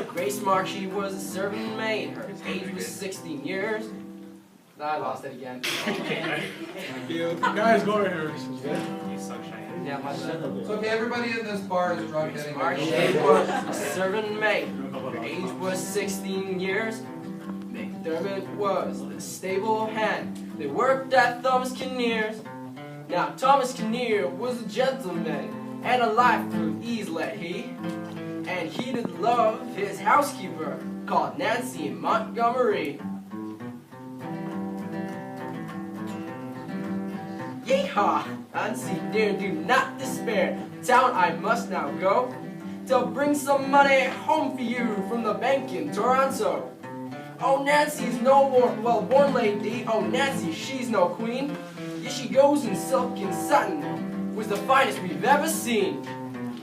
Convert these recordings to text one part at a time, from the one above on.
Grace Mark, she was a servant maid. Her age was 16 years. I lost it again. Guys, go over here. Yeah, my son. So okay, everybody in this bar is drunk Grace anyway. Mark, she was a servant maid. Her age was 16 years. McDermott was the stable hand. They worked at Thomas Kinnear's. Now Thomas Kinnear was a gentleman and a life of ease led he. And he did love his housekeeper called Nancy Montgomery. Yeehaw! Nancy dear, do not despair. Town I must now go to bring some money home for you from the bank in Toronto. Oh, Nancy's no well-born lady. Oh, Nancy, she's no queen. Yet she goes in silk and satin, was the finest we've ever seen.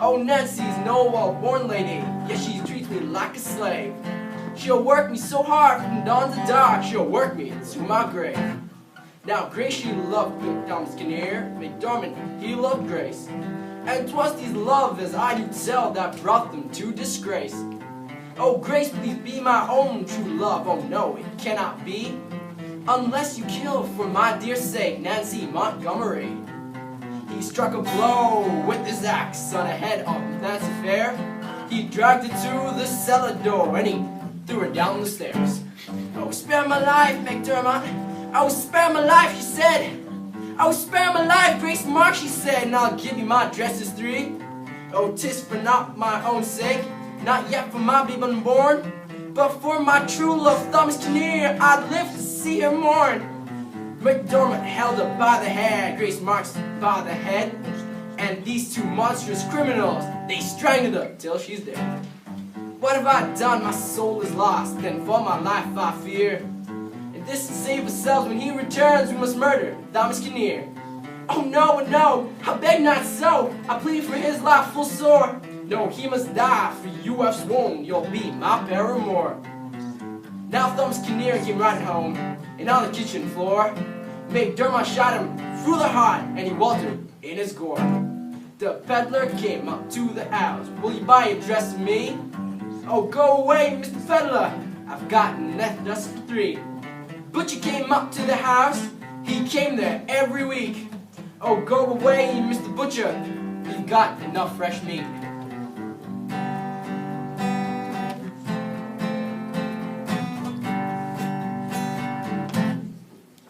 Oh, Nancy's no well-born lady. Yet she treats me like a slave. She'll work me so hard from dawn to dark. She'll work me to my grave. Now, Grace, she loved Thomas Kinnear. McDermott, he loved Grace. And 'twas these love, as I do tell, that brought them to disgrace. Oh, Grace, please be my own true love. Oh, no, it cannot be, unless you kill for my dear sake, Nancy Montgomery. He struck a blow with his axe on the head of Nancy Fair. He dragged her to the cellar door, and he threw her down the stairs. Oh, spare my life, McDermott. Oh, spare my life, she said. Oh, spare my life, Grace Mark, she said, and I'll give you my dresses 3. Oh, 'tis for not my own sake, not yet for my being unborn, but for my true love, Thomas Kinnear, I'd live to see her mourn. McDermott held her by the hair, Grace Marks by the head, and these two monstrous criminals, they strangled her till she's dead. What have I done? My soul is lost, and for my life I fear. And this to save ourselves, when he returns, we must murder Thomas Kinnear. Oh no, no, I beg not so, I plead for his life full sore. No, he must die, for you have sworn you'll be my paramour. Now Thomas Kinnear came riding home, and on the kitchen floor, McDermott shot him through the heart, and he weltered in his gore. The peddler came up to the house. Will you buy a dress of me? Oh, go away, Mr. Peddler, I've got enough dust for 3. Butcher came up to the house, he came there every week. Oh, go away, Mr. Butcher, you've got enough fresh meat.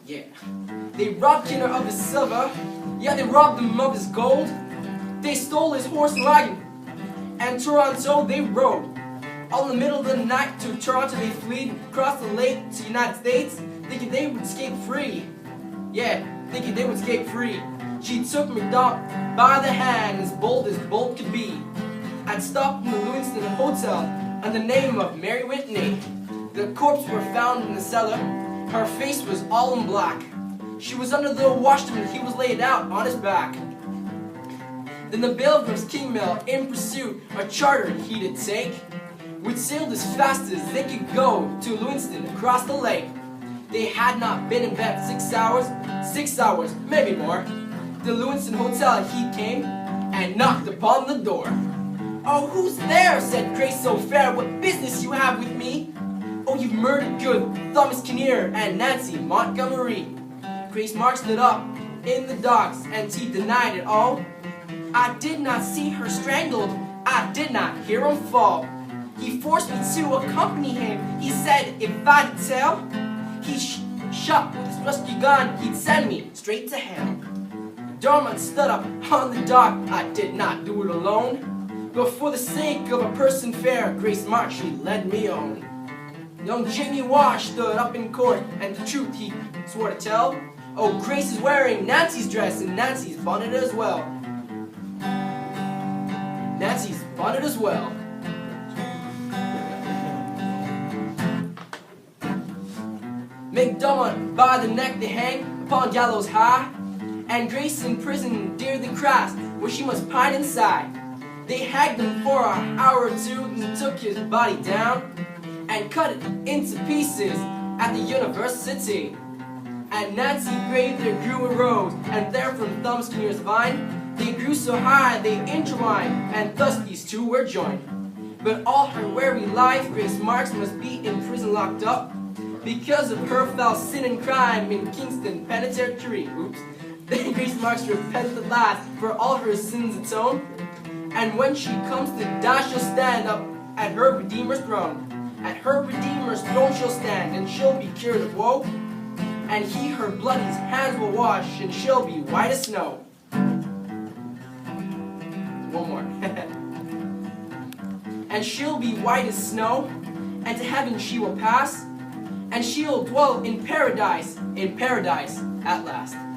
Yeah, they robbed Kinnear of his silver, yeah, they robbed him of his gold. They stole his horse and wagon, and Toronto they rode. All in the middle of the night to Toronto they fled, across the lake to the United States, thinking they would escape free. Yeah, thinking they would escape free. She took McDonald by the hand, as bold could be, and stopped in the Lewiston Hotel under the name of Mary Whitney. The corpse were found in the cellar. Her face was all in black. She was under the washroom and he was laid out on his back. Then the Pilgrims King Mill in pursuit, a charter he did take, which sailed as fast as they could go to Lewiston across the lake. They had not been in bed 6 hours, maybe more. The Lewiston Hotel he came and knocked upon the door. Oh, who's there? Said Grace so fair, what business you have with me? Oh, you've murdered good Thomas Kinnear and Nancy Montgomery. Grace Mark stood up in the docks and he denied it all. I did not see her strangled, I did not hear him fall. He forced me to accompany him, he said if I'd tell, he shot with his rusty gun, he'd send me straight to hell. McDermott stood up on the dock, I did not do it alone, but for the sake of a person fair, Grace Mark she led me on. Young Jamie Wash stood up in court, and the truth he swore to tell. Oh, Grace is wearing Nancy's dress and Nancy's bonnet as well. Nancy's bonnet as well. McDermott by the neck they hang upon gallows high, and Grace in prison dear the cross, where she must pine inside. They hagged him for an hour or two, and took his body down and cut it into pieces at the university. And Nancy Gray there grew a rose, and there from Thomas Kinnear's vine they grew so high they intertwined, and thus these two were joined. But all her weary life, Grace Marks must be in prison locked up because of her foul sin and crime in Kingston Penitentiary. Oops. Then Grace Marks repents at last, for all her sins atone. And when she comes to die, she'll stand up at her Redeemer's throne. At her Redeemer's throne she'll stand, and she'll be cured of woe. And he her bloody hands will wash, and she'll be white as snow. One more. And she'll be white as snow, and to heaven she will pass, and she'll dwell in paradise at last.